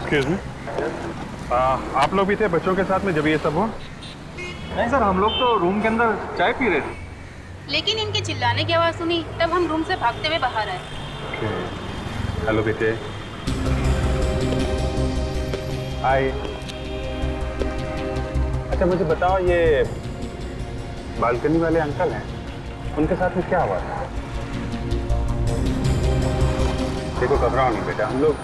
Excuse me, आप लोग भी थे बच्चों के साथ में जब ये सब हुआ? नहीं सर, हम लोग तो रूम के अंदर चाय पी रहे थे। लेकिन इनके चिल्लाने की आवाज़ सुनी तब हम रूम से भागते हुए बाहर आए। हेलो बेटे। हाय। अच्छा मुझे बताओ, ये बालकनी वाले अंकल हैं, उनके साथ में क्या हुआ था? देखो घबराओ नहीं बेटा, हम लोग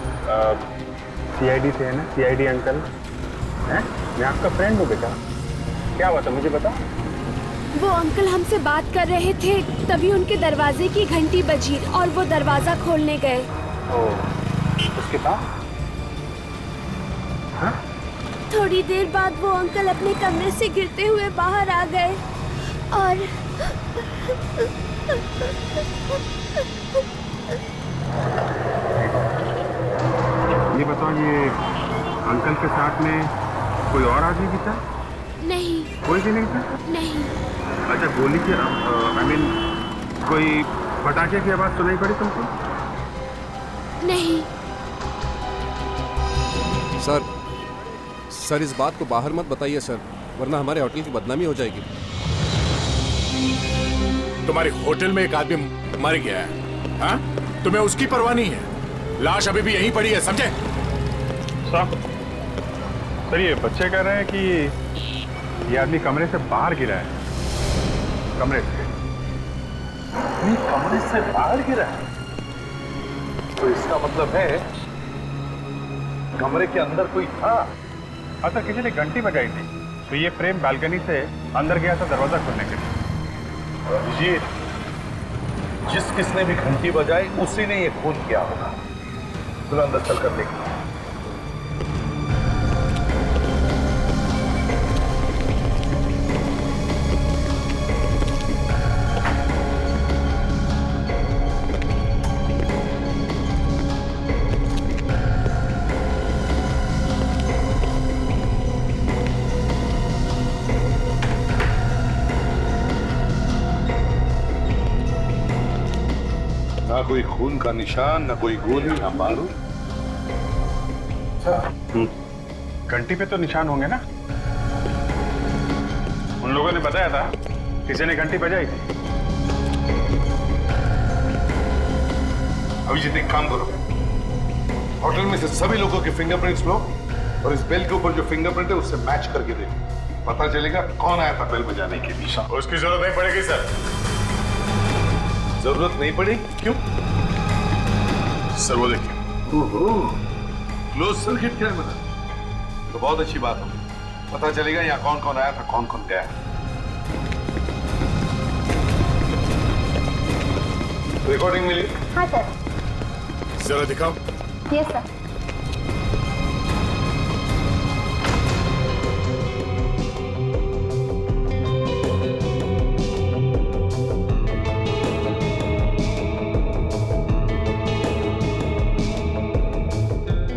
सीआईडी से है ना, सीआईडी अंकल हैं, मैं आपका फ्रेंड हूँ बेटा। क्या हुआ था मुझे बताओ। वो अंकल हमसे बात कर रहे थे, तभी उनके दरवाजे की घंटी बजी और वो दरवाजा खोलने गए। उसके बाद? हाँ? थोड़ी देर बाद वो अंकल अपने कमरे से गिरते हुए बाहर आ गए और ये बताओ, ये अंकल के साथ में कोई और आदमी भी था? नहीं। कोई भी नहीं था? नहीं। अच्छा, गोली की आई मीन कोई पटाखे की आवाज सुनाई पड़ी तुमको? नहीं। सर इस बात को बाहर मत बताइए सर, वरना हमारे होटल की बदनामी हो जाएगी। तुम्हारे होटल में एक आदमी मर गया है, हाँ? तुम्हें उसकी परवाह नहीं है? लाश अभी भी यहीं पड़ी है, समझे? सर ये बच्चे कह रहे हैं कि ये आदमी कमरे से बाहर गिरा है। कमरे से? नहीं, कमरे से बाहर गिरा है तो इसका मतलब है कमरे के अंदर कोई था। अच्छा, किसी ने घंटी बजाई थी तो ये प्रेम बालकनी से अंदर गया था दरवाजा खोलने के लिए। अभिजीत, जिस किसने भी घंटी बजाई उसी ने ये खून किया होगा। तुम अंदर चलकर देखो। ना कोई खून का निशान, ना कोई गोली, ना बारूद। घंटी पे तो निशान होंगे ना? उन लोगों ने बताया था किसी ने घंटी बजाई थी। अभिजीत, एक काम करो, होटल में से सभी लोगों के फिंगरप्रिंट्स लो और इस बेल के ऊपर जो फिंगरप्रिंट है उससे मैच करके देखो। पता चलेगा कौन आया था बेल बजाने के लिए। उसकी जरूरत नहीं पड़ेगी सर। जरूरत नहीं पड़ी? क्यों? सर वो देखिए। क्लोज सर्किट कैमरा तो बहुत अच्छी बात होगी। पता चलेगा यहाँ कौन कौन आया था, कौन कौन गया। रिकॉर्डिंग मिली? हाँ सर। जरा दिखाओ। Yes sir.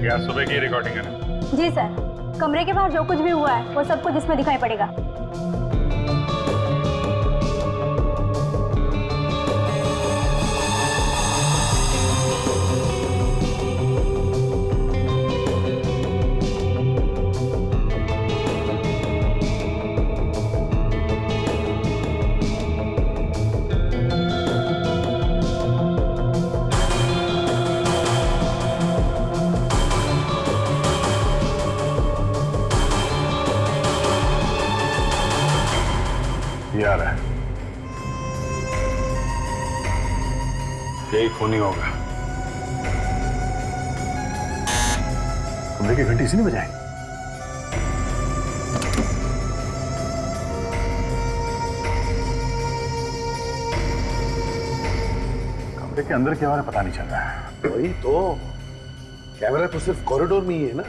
आज सुबह की रिकॉर्डिंग है ना? जी सर, कमरे के बाहर जो कुछ भी हुआ है वो सब कुछ इसमें दिखाई पड़ेगा। यार है यही खूनी होगा। कमरे की घंटी इसी ने बजाई? कमरे के अंदर क्या हो रहा है पता नहीं चल रहा है। वही तो, कैमरा तो सिर्फ कॉरिडोर में ही है ना।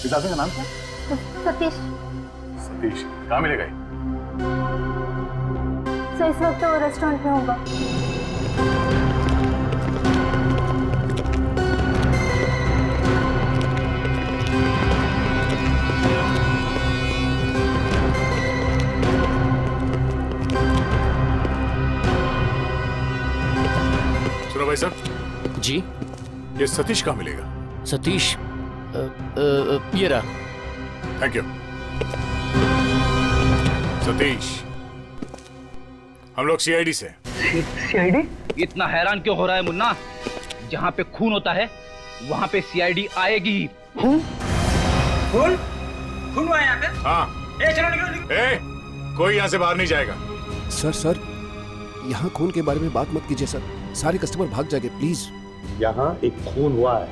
इस आदमी का नाम क्या? सतीश। सतीश कहाँ मिलेगा? सर इस वक्त तो रेस्टोरेंट में होगा। सुनो भाई साहब, जी ये सतीश कहाँ मिलेगा? सतीश ये रहा। Thank you. सतीश, हम लोग सीआईडी से। सीआईडी? इतना हैरान क्यों हो रहा है मुन्ना? जहाँ पे खून होता है वहाँ पे सीआईडी आएगी। खून? खून? खून हुआ है यहाँ पे? हाँ। चलो निकलो। कोई यहाँ से बाहर नहीं जाएगा। सर यहाँ खून के बारे में बात मत कीजिए सर, सारे कस्टमर भाग जाएंगे प्लीज। यहाँ एक खून हुआ है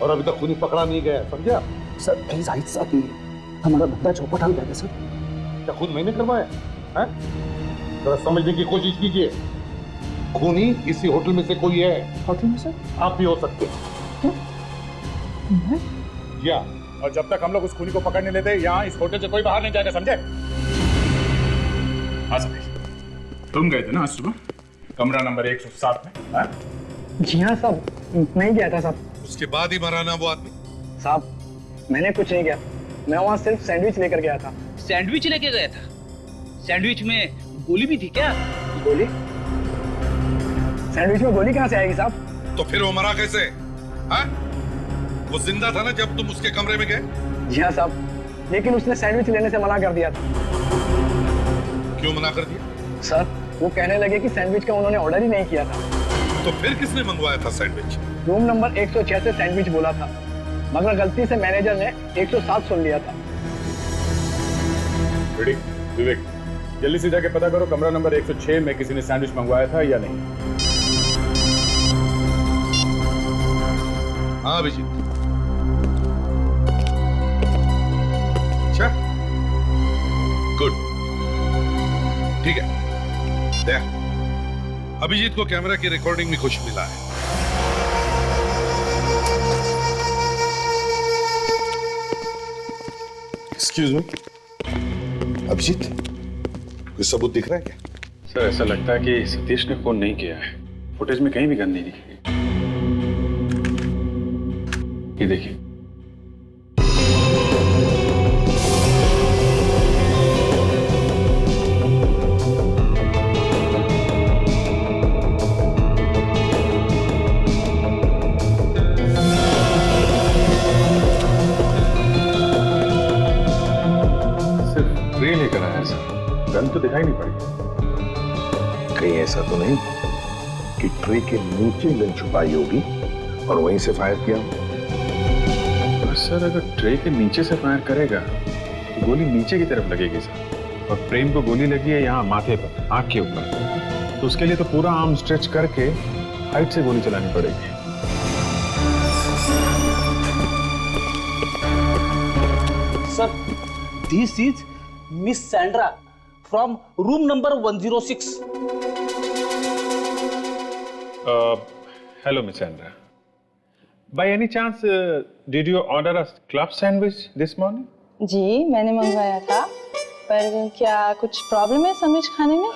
और अभी तक खूनी पकड़ा नहीं गया, समझा? सर प्लीज आहिस्ता कीजिए, हमारा बंदा चौपट हो जाएगा सर। क्या खून मैंने करवाया है? जरा समझने की कोशिश कीजिए। खूनी इसी होटल में से कोई है। होटल में सर? आप भी हो सकते हैं। या और जब तक हम लोग उस खूनी को पकड़ नहीं लेते यहाँ इस होटल से कोई बाहर नहीं जाएगा, समझे? हाँ सतीश, तुम गए थे ना आज सुबह कमरा नंबर 107 में? हाँ? जी हाँ साहब, मैं गया था साहब। उसके बाद ही मरा ना वो आदमी? साहब मैंने कुछ नहीं किया, मैं वहाँ सिर्फ सैंडविच लेकर गया था। सैंडविच लेके गया था? सैंडविच में गोली भी थी क्या? गोली? सैंडविच में गोली कहाँ से आएगी साहब? तो फिर वो मरा कैसे? हाँ? वो जिंदा था ना जब तुम उसके कमरे में गए? जी हाँ साहब, लेकिन उसने सैंडविच लेने से मना कर दिया था। क्यों मना कर दिया? सर वो कहने लगे कि सैंडविच का उन्होंने ऑर्डर ही नहीं किया था। तो फिर किसने मंगवाया था सैंडविच? रूम नंबर 106 से सैंडविच बोला था, मगर गलती से मैनेजर ने 107 सुन लिया था। विवेक, जल्दी से जाके पता करो कमरा नंबर 106 में किसी ने सैंडविच मंगवाया था या नहीं। हाँ अभिजीत। अच्छा, गुड, ठीक है। देख, अभिजीत को कैमरा की रिकॉर्डिंग में कुछ मिला है। एक्सक्यूज मी, अभिजीत, कोई सबूत दिख रहा है क्या? सर ऐसा लगता है कि सतीश ने फोन नहीं किया है, फुटेज में कहीं भी गन नहीं दिखी। ये देखिए। सिर्फ ट्रे लेकर आया सर, गन तो दिखाई नहीं पड़ी। कहीं ऐसा तो नहीं कि ट्रे के नीचे गन छुपाई होगी और वहीं से फायर किया? सर अगर ट्रे के नीचे से फायर करेगा तो गोली नीचे की तरफ लगेगी सर, और प्रेम को गोली लगी है यहाँ माथे पर, आंख के ऊपर, तो उसके लिए तो पूरा आर्म स्ट्रेच करके हाइट से गोली चलानी पड़ेगी। Sir this is miss Sandra from room number 106। Hello miss Sandra, by any chance did you order a club sandwich this morning? जी मैंने मंगवाया था, पर क्या कुछ प्रॉब्लम है सैंडविच खाने में?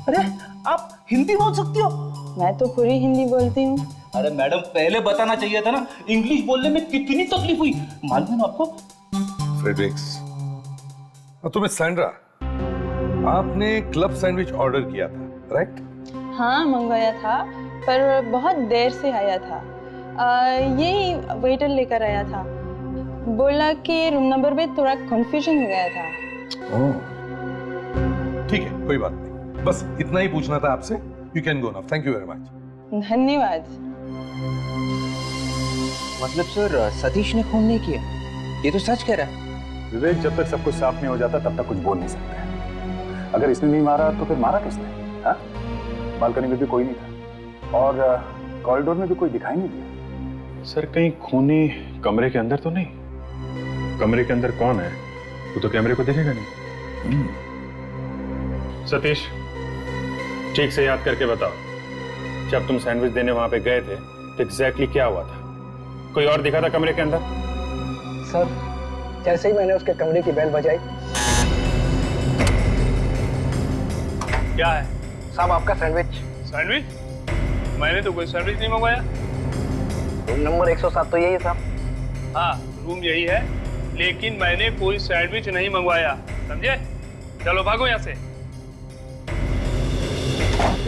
अरे आप हिंदी बोल सकती हो? मैं तो पूरी हिंदी बोलती हूँ। अरे मैडम पहले बताना चाहिए था ना, इंग्लिश बोलने में कितनी तकलीफ हुई मालूम है आपको? फ्रेडरिक्स, तुम्हें सैंड्रा, आपने क्लब सैंडविच ऑर्डर किया था, राइट? हाँ मंगवाया था, पर बहुत देर से आया था। यही वेटर लेकर आया था, बोला कि रूम नंबर में थोड़ा कंफ्यूजन हो गया था। ठीक है, कोई बात नहीं, बस इतना ही पूछना था आपसे। You can go now, thank you very much. धन्यवाद। मतलब सर सतीश ने खून नहीं किया, ये तो सच कह रहा है। विवेक, जब तक सब कुछ साफ नहीं हो जाता तब तक कुछ बोल नहीं सकते। अगर इसने नहीं मारा तो फिर मारा किसने? हाँ? बालकनी में भी कोई नहीं था और कॉरिडोर में भी कोई दिखाई नहीं दिया। सर कहीं खूनी कमरे के अंदर तो नहीं? कमरे के अंदर कौन है वो तो कैमरे को देखेगा नहीं। सतीश, ठीक से याद करके बताओ, जब तुम सैंडविच देने वहां पे गए थे तो एग्जैक्टली क्या हुआ था? कोई और दिखा था कमरे के अंदर? सर जैसे ही मैंने उसके कमरे की बेल बजाई। क्या है साहब आपका सैंडविच। सैंडविच? मैंने तो कोई सैंडविच नहीं मंगवाया। रूम नंबर 107 तो यही है साहब। हाँ रूम यही है, लेकिन मैंने कोई सैंडविच नहीं मंगवाया, समझे? चलो भागो यहाँ से।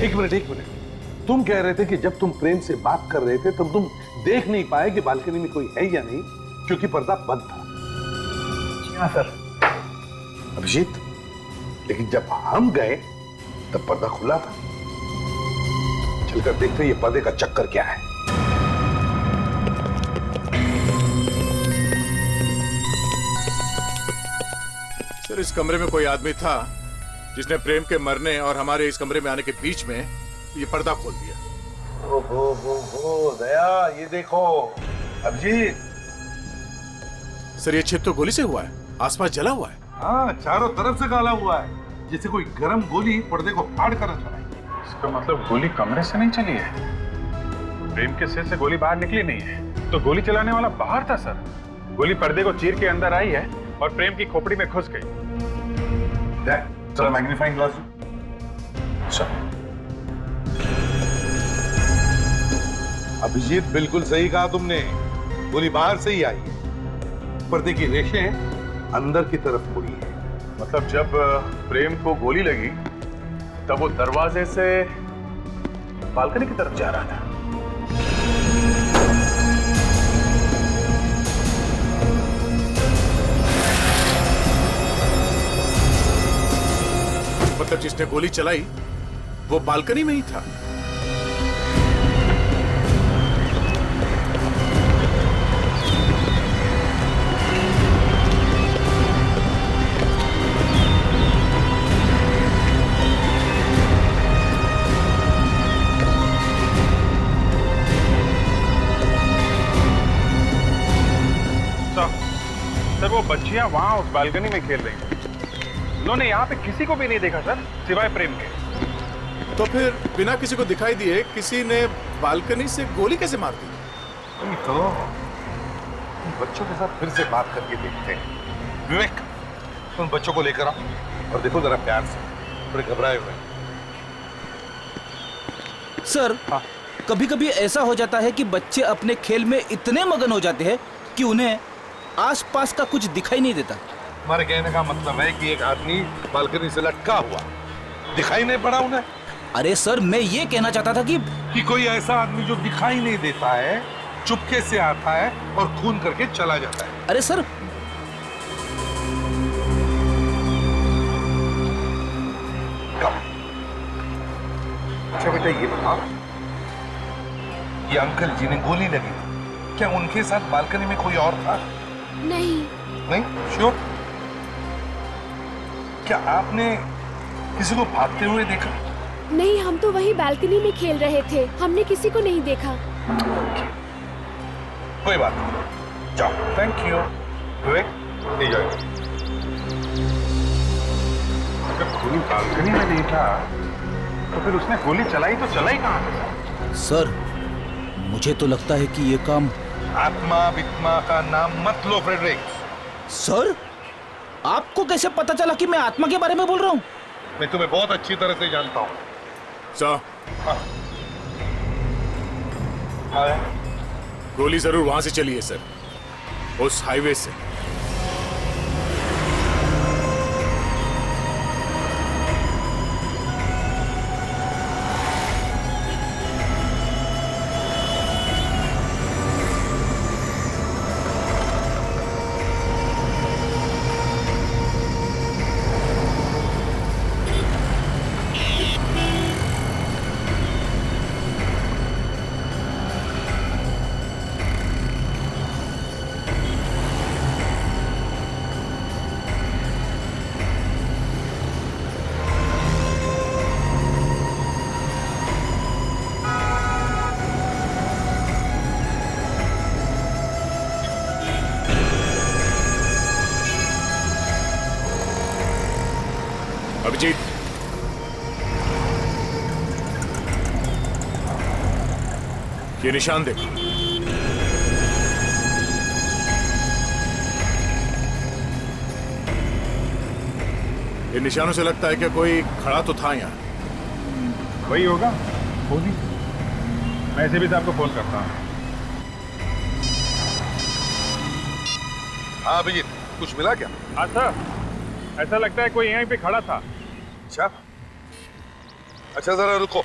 एक मिनट, तुम कह रहे थे कि जब तुम प्रेम से बात कर रहे थे तब तुम देख नहीं पाए कि बालकनी में कोई है या नहीं, क्योंकि पर्दा बंद था। हाँ सर। अभिजीत, लेकिन जब हम गए तब पर्दा खुला था। चलकर देखते ये पर्दे का चक्कर क्या है। सर, इस कमरे में कोई आदमी था जिसने प्रेम के मरने और हमारे इस कमरे में आने के बीच में ये पर्दा खोल दिया। ओ दया, ये देखो अभिजीत। सर, ये छेद तो गोली से हुआ है, आसपास जला हुआ है। हाँ, चारों तरफ से काला हुआ है, जैसे कोई गर्म गोली पर्दे को फाड़ कर चलाई। इसका मतलब गोली कमरे से नहीं चली है, प्रेम के सिर से गोली बाहर निकली नहीं है, तो गोली चलाने वाला बाहर था सर। गोली पर्दे को चीर के अंदर आई है और प्रेम की खोपड़ी में घुस गई। चलो मैग्नीफाइंग ग्लास। अभिजीत, बिल्कुल सही कहा तुमने, गोली बाहर से ही आई है, पर्दे की रेशें अंदर की तरफ मुड़ी है। मतलब जब प्रेम को गोली लगी तब वो दरवाजे से बालकनी की तरफ जा रहा था। मतलब जिसने गोली चलाई वो बालकनी में ही था। सर, वो बच्चियां वहां उस बालकनी में खेल रही हैं। उन्होंने यहाँ पे किसी को भी नहीं देखा सर, सिवाय प्रेम के। तो फिर बिना किसी को दिखाई दिए किसी ने बालकनी से गोली कैसे मार दी? तो बच्चों के साथ फिर से बात करके देखते हैं। विवेक, तुम बच्चों को लेकर आओ और देखो जरा प्यार से, थोड़े घबराए हुए। सर, कभी कभी ऐसा हो जाता है कि बच्चे अपने खेल में इतने मगन हो जाते हैं कि उन्हें आसपास का कुछ दिखाई नहीं देता। हमारे कहने का मतलब है कि एक आदमी बालकनी से लटका हुआ, दिखाई नहीं पड़ा उन्हें? अरे सर, मैं ये कहना चाहता था कि कोई ऐसा आदमी जो दिखाई नहीं देता है, चुपके से आता है और खून करके चला जाता है। अरे सर, अच्छा बेटा, ये बताओ, ये अंकल जिन्हें गोली लगी, क्या उनके साथ बालकनी में कोई और था? नहीं। नहीं? श्योर? क्या आपने किसी को भागते हुए देखा? नहीं, हम तो वही बालकनी में खेल रहे थे, हमने किसी को नहीं देखा। कोई बात नहीं, जाओ। Thank you. विवेक, ले जाओ। अगर गोली बालकनी में नहीं था तो फिर उसने गोली चलाई तो चलाई कहाँ से? सर, मुझे तो लगता है कि ये काम आत्मा वित्मा का नाम मत लो फ्रेडरिक। सर, आपको कैसे पता चला कि मैं आत्मा के बारे में बोल रहा हूँ? मैं तुम्हें बहुत अच्छी तरह से जानता हूँ। सर, हाँ। गोली जरूर वहां से चली है सर, उस हाईवे से। अभिजीत, ये निशान देखो। इन निशानों से लगता है कि कोई खड़ा तो था यहाँ। वही होगा, होगी। मैं इसे भी साहब को फोन करता हूँ। हाँ अभिजीत, कुछ मिला क्या? हाँ सर, ऐसा लगता है कोई यहीं पे खड़ा था। अच्छा, अच्छा जरा रुको।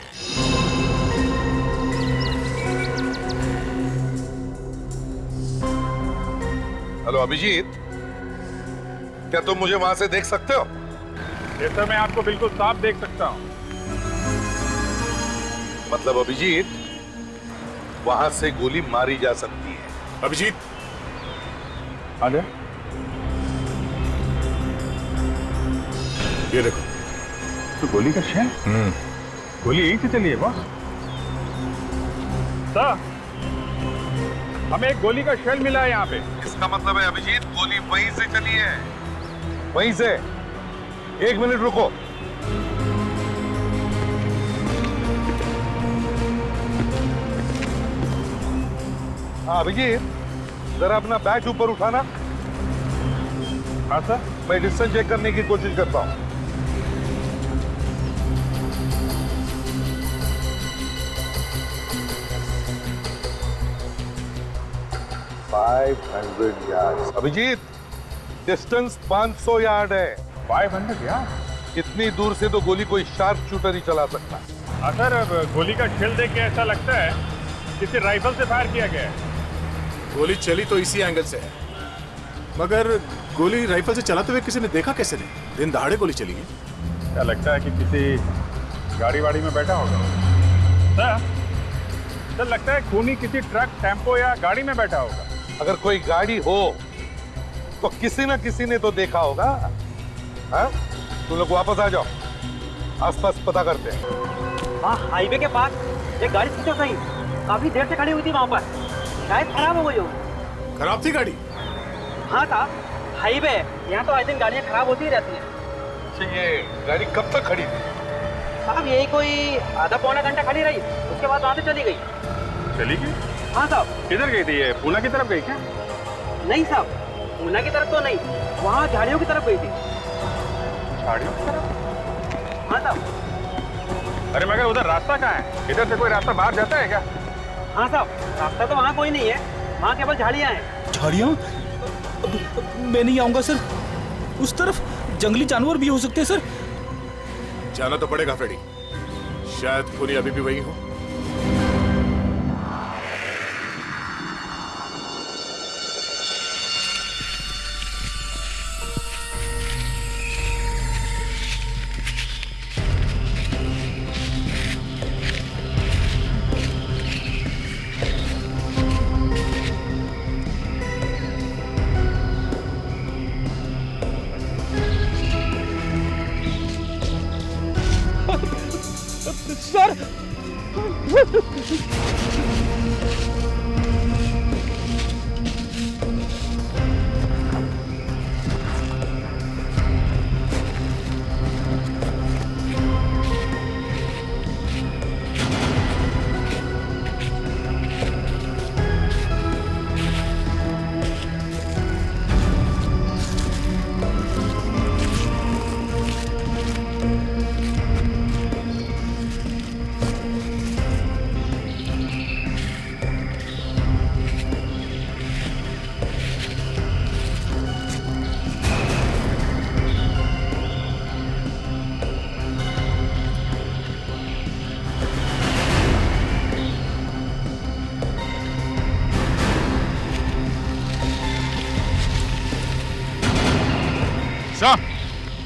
हेलो अभिजीत, क्या तुम मुझे वहां से देख सकते हो? ये सर मैं आपको बिल्कुल साफ देख सकता हूँ। मतलब अभिजीत, वहां से गोली मारी जा सकती है। अभिजीत, आ जा। ये देखो। तो गोली का शेल? गोली यहीं से चली है बॉस। सर, हमें एक गोली का शेल मिला है यहाँ पे। इसका मतलब है अभिजीत, गोली वहीं से चली है, वहीं से। 1 मिनट रुको। हाँ अभिजीत, जरा अपना बैच ऊपर उठाना। हाँ सर। मैं डिस्टेंस चेक करने की कोशिश करता हूँ। अभिजीत, डिस्टेंस 500 यार्ड है। 500 यार्ड? इतनी दूर से तो गोली कोई शार्प शूटर ही चला सकता है। हाँ सर, अब गोली का शेल देख के ऐसा लगता है किसी राइफल से फायर किया गया है। गोली चली तो इसी एंगल से है, मगर गोली राइफल से चलाते हुए किसी ने देखा कैसे नहीं? दिन दहाड़े गोली चली है। क्या लगता है कि किसी गाड़ी वाड़ी में बैठा होगा। सर लगता है खूनी किसी ट्रक, टेम्पो या गाड़ी में बैठा होगा। अगर कोई गाड़ी हो तो किसी ना किसी ने तो देखा होगा। हाँ, तुम लोग वापस आ जाओ, आसपास पता करते हैं। हाँ, हाईवे के पास एक गाड़ी सोचो सही, काफी देर से खड़ी हुई थी वहाँ पर, शायद खराब हो गई हो। खराब थी गाड़ी? हाँ साहब, हाईवे यहाँ तो आई थिंक गाड़ियाँ खराब होती ही रहती हैं। अच्छा, ये गाड़ी कब तक खड़ी थी? साहब यही कोई आधा पौना घंटा खड़ी रही, उसके बाद वहाँ से चली गई। चली गई? हाँ साहब। किधर गई थी ये? पूना की तरफ गई क्या? नहीं साहब, पूना की तरफ तो नहीं, वहाँ झाड़ियों की तरफ गई थी। झाड़ियों की तरफ? हाँ साहब। अरे मगर उधर रास्ता कहाँ है? इधर से कोई रास्ता बाहर जाता है क्या? हाँ साहब, रास्ता तो वहाँ कोई नहीं है, वहाँ केवल झाड़ियाँ हैं। झाड़ियाँ? मैं नहीं आऊंगा सर, उस तरफ जंगली जानवर भी हो सकते हैं सर। जाना तो पड़ेगा फ्रेडी, शायद खूनी अभी भी वही हो। सर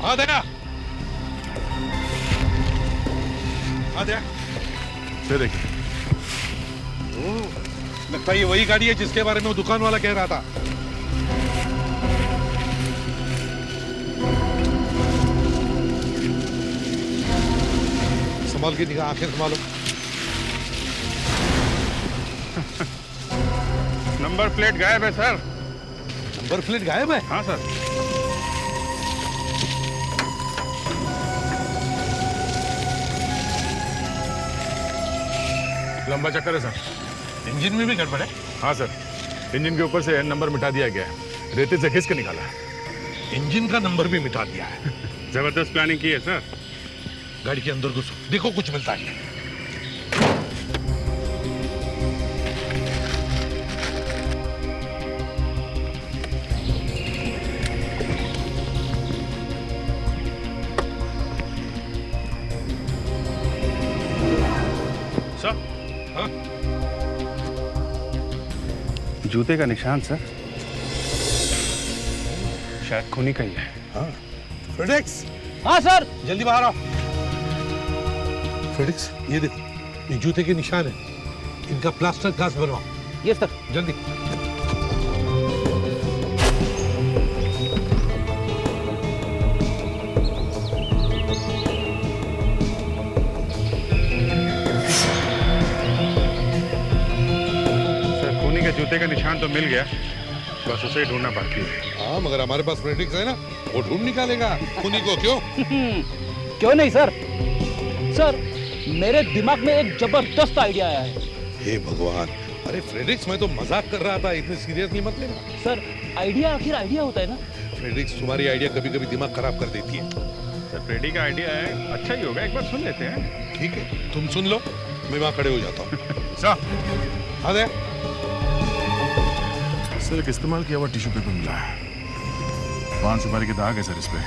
आ देना, आ दे। ये देखिए, लगता है ये वही गाड़ी है जिसके बारे में वो दुकान वाला कह रहा था। संभाल के निगाह, आंखें संभालो। नंबर प्लेट गायब है सर। नंबर प्लेट गायब है? हाँ सर। लंबा चक्कर है सर। इंजन में भी गड़बड़ है? हाँ सर, इंजन के ऊपर से नंबर मिटा दिया गया है, रेते से घिस के निकाला है। इंजन का नंबर भी मिटा दिया है। जबरदस्त प्लानिंग की है सर। गाड़ी के अंदर घुसो, देखो कुछ मिलता है। सर, हाँ? जूते का निशान सर। शायद खूनी का ही है। हाँ फ्रेडेक्स। हाँ सर। जल्दी बाहर आओ। फ्रेडेक्स ये देखो, ये जूते के निशान है, इनका प्लास्टर कास्ट बनवाओ। Yes sir. जल्दी। सर खूनी के जूते का निशान तो मिल गया, बस उसे ही ढूंढना बाकी है। हाँ मगर हमारे पास फ्रेडेक्स है ना, वो ढूंढ निकालेगा खूनी को। क्यों? क्यों नहीं सर। सर मेरे दिमाग में एक जबरदस्त आइडिया आया है। हे भगवान, अरे फ्रेडेक्स मैं तो मजाक कर रहा था, इतने सीरियसली मत लेना। सर आइडिया आखिर आइडिया होता है ना। फ्रेडेक्स तुम्हारी आइडिया कभी कभी दिमाग खराब कर देती है। सर फ्रेडी का आइडिया है, अच्छा ही होगा, एक बार सुन लेते हैं। ठीक है तुम सुन लो, मैं वहां खड़े हो जाता हूँ। सर सर एक इस्तेमाल किया हुआ टिश्यू पेपर मिला है, पान सुपारी के दाग है सर इस पे।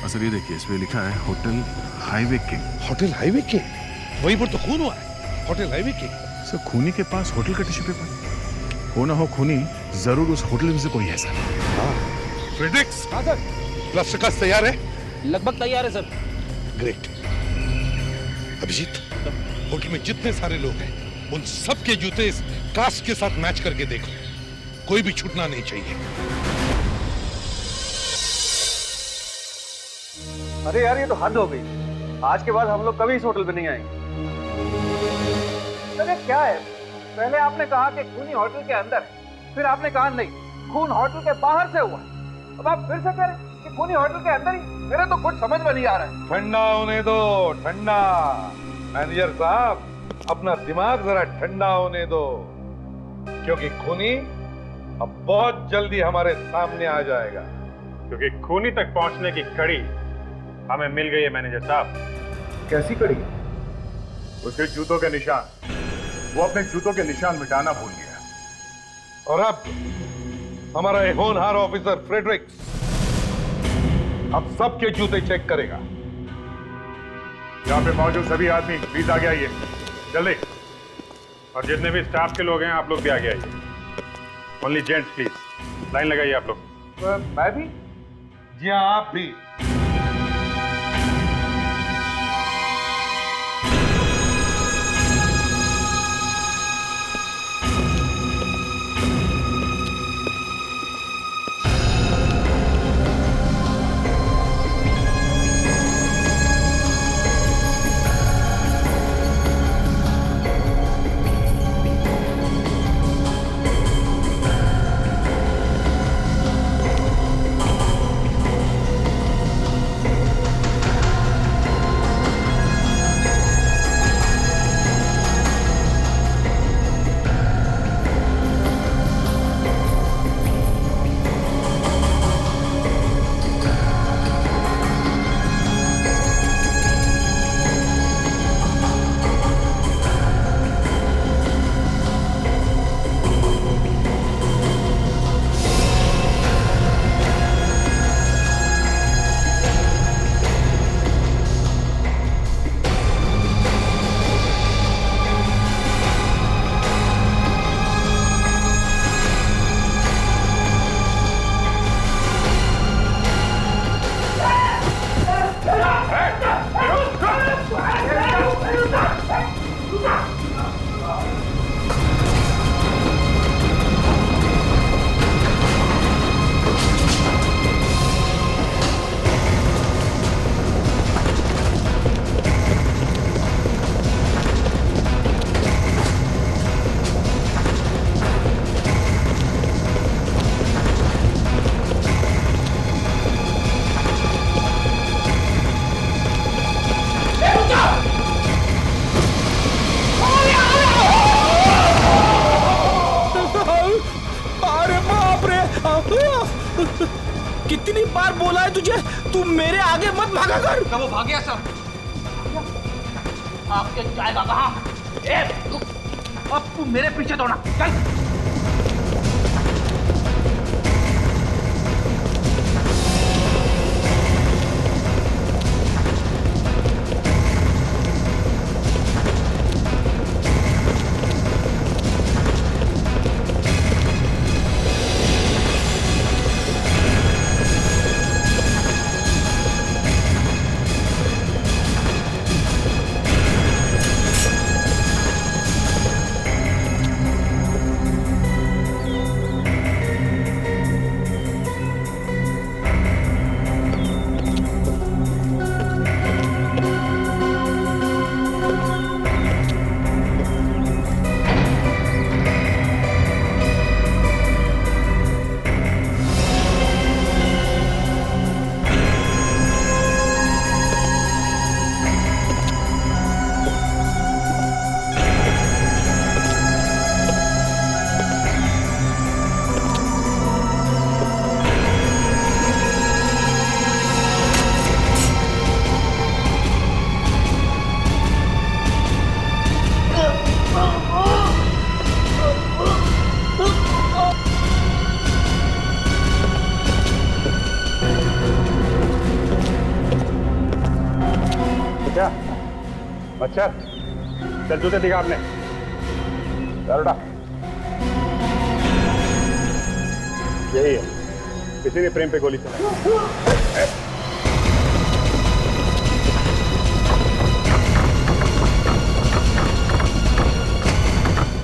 और सर ये देखिए, इस पे लिखा है hotel highway king. Hotel highway king? वहीं पर तो खून हुआ है, होटल हाईवे किंग। सर खूनी के पास होटल का टिश्यू पेपर हो ना हो, खूनी जरूर उस होटल में से कोई है सर। हाँ फ्रेडेक्स। हाँ सर। प्लास्टर कास्ट तैयार है? लगभग तैयार है सर। ग्रेट। अभिजीत, होटल में जितने सारे लोग हैं उन सब के जूते इस कास्ट के साथ मैच करके देखो, कोई भी छूटना नहीं चाहिए। अरे यार ये तो हद हो गई, आज के बाद हम लोग कभी इस होटल पे नहीं आएंगे। अरे क्या है, पहले आपने कहा कि खूनी होटल के अंदर है, फिर आपने कहा नहीं खून होटल के बाहर से हुआ है, अब आप फिर से कह रहे हैं कि खूनी होटल के अंदर ही। मेरे तो कुछ समझ में नहीं आ रहा है। ठंडा होने दो, ठंडा। मैनेजर साहब अपना दिमाग जरा ठंडा होने दो, क्योंकि खूनी अब बहुत जल्दी हमारे सामने आ जाएगा। क्योंकि खूनी तक पहुंचने की कड़ी हमें मिल गई है मैनेजर साहब। कैसी कड़ी? उसके जूतों के निशान, वो अपने जूतों के निशान मिटाना भूल गया। और अब हमारा एक होनहार ऑफिसर फ्रेडरिक्स अब सबके जूते चेक करेगा। यहाँ पे मौजूद सभी आदमी प्लीज आगे आइए, जल्दी। और जितने भी स्टाफ के लोग हैं आप लोग भी आगे आइए। ओनली जेंट्स प्लीज, लाइन लगाइए आप लोग। मैं भी? जी हाँ आप भी। कितनी बार बोला है तुझे, तू मेरे आगे मत भागा कर। वो भाग गया सर। आपके जाएगा कहाँ? अब तू मेरे पीछे दौड़ा, चल। मिस्टर, चल जूते दिखा आपने। चल उठा। यही है, किसी ने प्रेम पे गोली चलाई।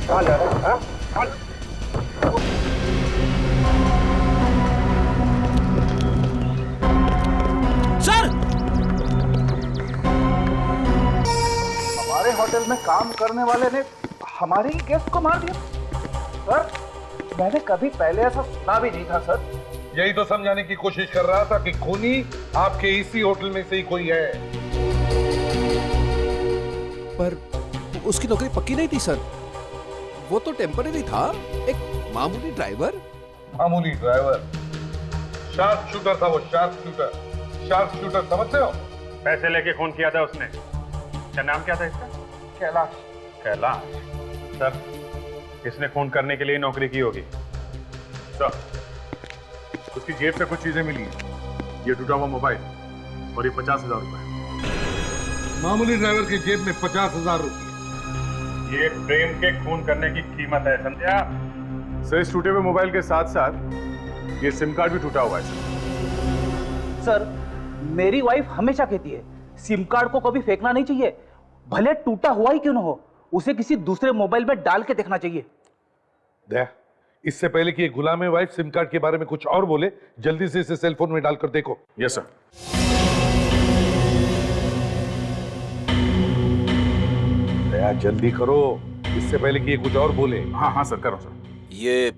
कहाँ जा रहा है? हाँ? सर, हमारे होटल में काम करने वाले ने हमारे ही गेस्ट को मार दिया। सर, मैंने कभी पहले ऐसा सुना भी नहीं था सर। यही तो समझाने की कोशिश कर रहा था कि खूनी आपके इसी होटल में से ही कोई है। पर उसकी नौकरी पक्की नहीं थी सर, वो तो टेम्पररी था, एक मामूली ड्राइवर। मामूली ड्राइवर? शार्प शूटर था वो, शार्प शूटर। शार्प शूटर समझते हो? पैसे लेके खून किया था उसने। क्या नाम क्या था इसका? कैलाश। कैलाश? सर, इसने खून करने के लिए नौकरी की होगी। सर, उसकी जेब से कुछ चीजें मिली हैं। ये टूटा हुआ मोबाइल और ये 50,000 रुपए। मामूली ड्राइवर की जेब में 50,000 रुपए। ये प्रेम के खून करने की कीमत है, समझा? सर, इस टूटे हुए मोबाइल के साथ साथ ये सिम कार्ड भी टूटा हुआ है। सर, मेरी वाइफ हमेशा कहती है सिम कार्ड को कभी फेंकना नहीं चाहिए, भले टूटा हुआ ही क्यों न हो, उसे किसी दूसरे मोबाइल में डाल के देखना चाहिए। देख, इससे पहले कि ये गुलाम वाइफ सिम कार्ड के बारे में कुछ और बोले, जल्दी से इसे सेल फोन में डालकर देखो। Yes sir. दया, जल्दी करो, इससे पहले कि ये कुछ और बोले। हाँ हाँ सर, करो सर। ये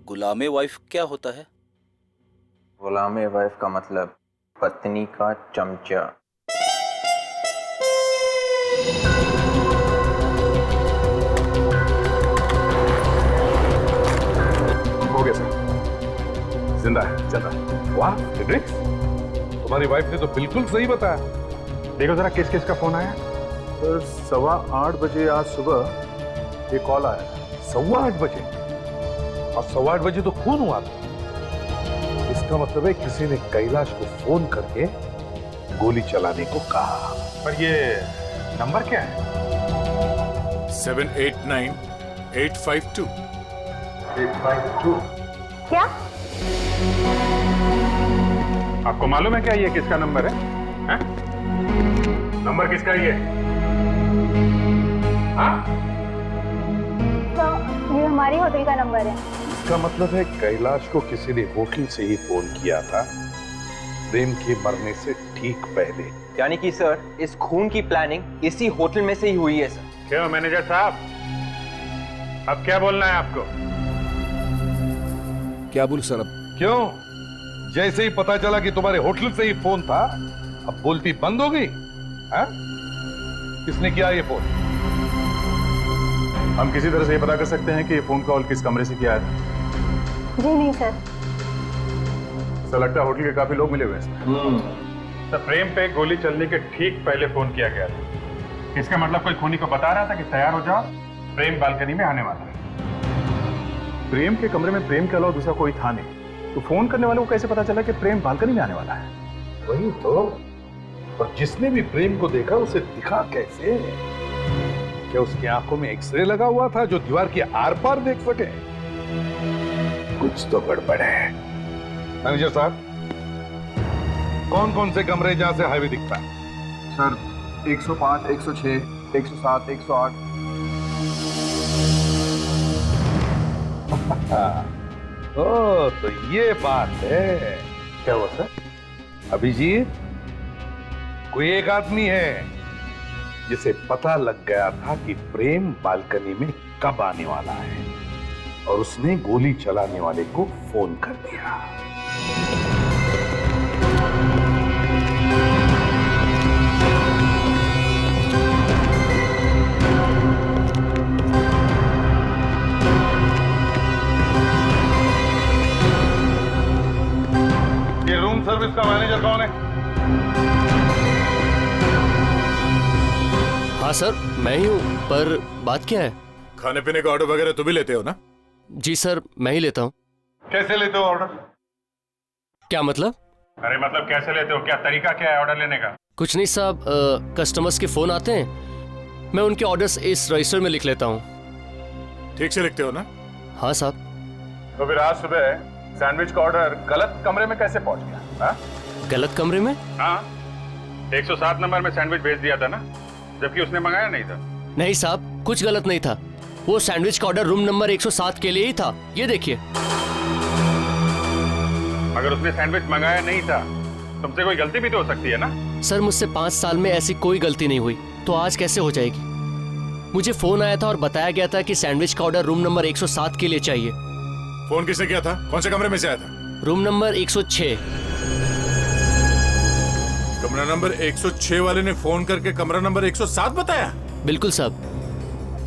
गुलामे वाइफ क्या होता है? गुलामे वाइफ का मतलब पत्नी का चमचा। हो गया सर, जिंदा है, चल रहा है। वाह फ्रेडरिक्स, तुम्हारी वाइफ ने तो बिल्कुल सही बताया। देखो जरा किस किस का फोन आया। सर, 8:15 बजे आज सुबह ये कॉल आया। 8:15 बजे? और 8:15 बजे तो खून हुआ था। इसका मतलब है किसी ने कैलाश को फोन करके गोली चलाने को कहा। पर ये नंबर क्या है? 789852। 852? क्या? आपको मालूम है क्या ये किसका नंबर है? हैं? नंबर किसका ये? हाँ? तो ये हमारी होटल का नंबर है। इसका मतलब है कैलाश को किसी ने होटल से ही फोन किया था, प्रेम के मरने से ठीक पहले। यानी कि सर, इस खून की प्लानिंग इसी होटल में से ही हुई है सर। क्यों मैनेजर साहब, अब क्या बोलना है आपको? क्या बोल सर अब? क्यों? जैसे ही पता चला कि तुम्हारे होटल से ही फोन था, अब बोलती बंद हो गई? हाँ? किसने किया ये फोन? हम किसी तरह से ये पता कर सकते हैं कि ये फोन कॉल किस कमरे से किया है? जी नहीं सर। सर, लगता है होटल के काफी लोग मिले हुए हैं। सर, प्रेम पे गोली चलने के ठीक पहले फोन किया गया था। इसका मतलब कोई खूनी को बता रहा था कि तैयार हो जाओ, प्रेम बालकनी में आने वाला है। प्रेम के कमरे में प्रेम के अलावा दूसरा कोई था नहीं, तो फोन करने वाले को कैसे पता चला कि प्रेम बालकनी में आने वाला है? वही तो। और जिसने भी प्रेम को देखा उसे दिखा कैसे? क्या उसकी आंखों में एक्सरे लगा हुआ था जो दीवार के आर पार देख सके? कुछ तो गड़बड़ है। मैनेजर साहब, कौन कौन से कमरे जहां से हाईवे दिखता है? सर, 105, 106, 107, 108। ओ, तो ये बात है। क्या हुआ सर? अभिजीत, कोई एक आदमी है जिसे पता लग गया था कि प्रेम बालकनी में कब आने वाला है, और उसने गोली चलाने वाले को फोन कर दिया। ये रूम सर्विस का मैनेजर कौन है? हाँ सर, मैं ही हूँ, पर बात क्या है? खाने पीने का ऑर्डर वगैरह तुम भी लेते हो ना? जी सर, मैं ही लेता हूँ। कैसे लेते हो ऑर्डर? क्या मतलब? अरे मतलब कैसे लेते हो? क्या तरीका क्या है ऑर्डर लेने का? कुछ नहीं साहब, कस्टमर्स के फोन आते हैं, मैं उनके ऑर्डर्स इस रजिस्टर में लिख लेता हूँ। ठीक से लिखते हो ना? हाँ साहब। तो फिर आज सुबह सैंडविच का ऑर्डर गलत कमरे में कैसे पहुंच गया? हाँ? गलत कमरे में? हाँ, 107 नंबर में सैंडविच भेज दिया था ना, जबकि उसने मंगाया नहीं था। नहीं साहब, कुछ गलत नहीं था। वो सैंडविच का ऑर्डर रूम नंबर 107 के लिए ही था। ये देखिए। अगर उसने सैंडविच मंगाया नहीं था, तुमसे कोई गलती भी तो हो सकती है ना? सर, मुझसे 5 साल में ऐसी कोई गलती नहीं हुई, तो आज कैसे हो जाएगी? मुझे फोन आया था और बताया गया था कि सैंडविच का ऑर्डर रूम नंबर 107 के लिए चाहिए। फोन किसने किया था? कौन से कमरे में से आया था? Room number 106। कमरा नंबर 106 वाले ने फोन करके कमरा नंबर 107 बताया? बिल्कुल साहब।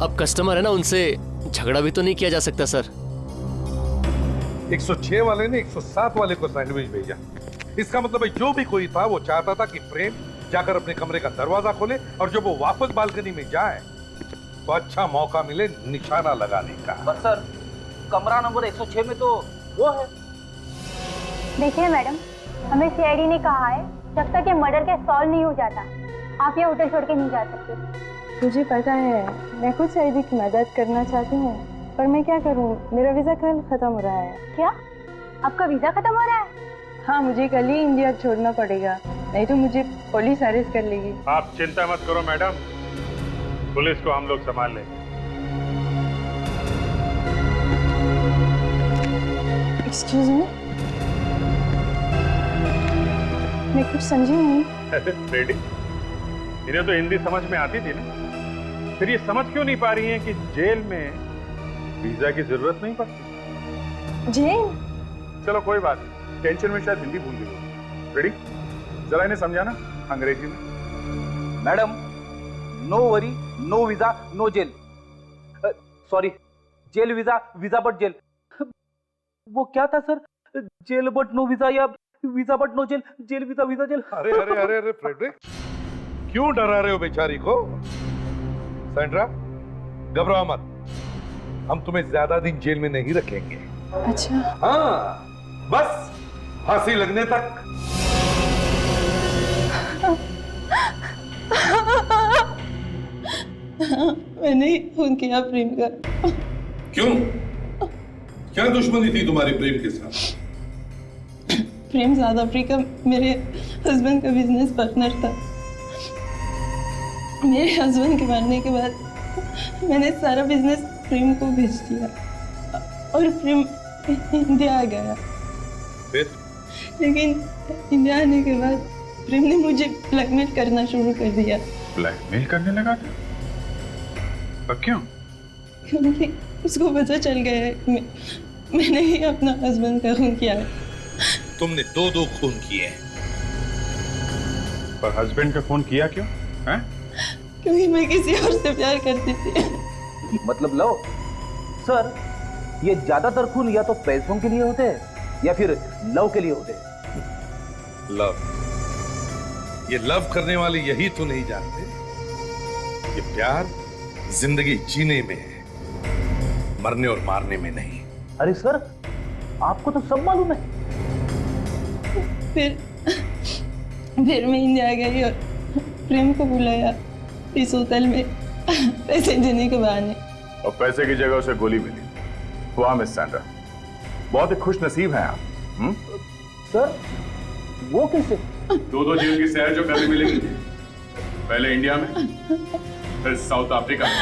अब कस्टमर है ना, उनसे झगड़ा भी तो नहीं किया जा सकता सर। 106 वाले ने 107 वाले को सैंडविच भेजा। इसका मतलब है जो भी कोई था वो चाहता था कि प्रेम जाकर अपने कमरे का दरवाजा खोले और जब वो वापस बालकनी में जाए तो अच्छा मौका मिले निशाना लगाने का। पर सर, कमरा नंबर 106 में तो वो है। देखिए मैडम, हमें सीआईडी ने कहा है जब तक ये मर्डर केस सॉल्व नहीं हो जाता आप ये होटल छोड़ के नहीं जा सकते। मुझे पता है, मैं कुछ सईदी की मदद करना चाहती हूँ, पर मैं क्या करूँ, मेरा वीज़ा कल ख़त्म हो रहा है। क्या? आपका वीज़ा ख़त्म हो रहा है? हाँ, मुझे कल ही इंडिया छोड़ना पड़ेगा, नहीं तो मुझे पुलिस अरेस्ट कर लेगी। आप चिंता मत करो मैडम, पुलिस को हम लोग संभाल लेंगे। एक्सक्यूज मी, मैं कुछ समझी नहीं। रेडी? इन्हें तो हिंदी समझ में आती थी ना, फिर ये समझ क्यों नहीं पा रही हैं कि जेल में वीजा की जरूरत नहीं पड़ती? जेल? चलो कोई बात नहीं, टेंशन में शायद हिंदी भूल गई। रेडी? जरा इन्हें समझाना अंग्रेजी में। Madam, no worry, no visa, no jail. Sorry, jail visa, visa but jail. वो क्या था sir? Jail but no visa या visa but no jail? Jail visa, visa jail. अरे अरे अरे अरे फ्रेडरिक, क्यों डरा रहे हो बेचारी को? सैंड्रा, घबराओ मत, हम तुम्हें ज्यादा दिन जेल में नहीं रखेंगे। अच्छा। हाँ, बस फांसी लगने तक। मैंने फोन किया प्रेम का। क्यों? क्या दुश्मनी थी तुम्हारे प्रेम के साथ? प्रेम साउथ अफ्रीका मेरे हस्बैंड का बिजनेस पार्टनर था। मेरे हस्बैंड के मरने के बाद मैंने सारा बिजनेस प्रेम को भेज दिया और प्रेम इंडिया आ गया। फिर? लेकिन इंडिया आने के बाद प्रेम ने मुझे ब्लैकमेल करना शुरू कर दिया। ब्लैकमेल करने लगा था? और क्यों? क्योंकि उसको पता चल गया है कि मैंने ही अपना हस्बैंड का खून किया है। तुमने 2 खून किए हैं। पर हस्बैंड का खून किया क्यों? हैं? क्योंकि मैं किसी और से प्यार करती थी। मतलब लव? सर, ये ज्यादातर खून या तो पैसों के लिए होते हैं या फिर लव के लिए होते हैं। लव? ये लव करने वाले यही तो नहीं जानते कि प्यार जिंदगी जीने में है, मरने और मारने में नहीं। अरे सर, आपको तो सब मालूम है। फिर मैं इंडिया गई और प्रेम को बुलाया इस होटल में पैसे देने के बहाने। और पैसे की जगह उसे गोली मिली। वाह मिस सैंड्रा, बहुत ही खुश नसीब हैं आप। सर, वो कैसे? 2 जेल की सैर जो करने मिलेगी, पहले इंडिया में फिर साउथ अफ्रीका में।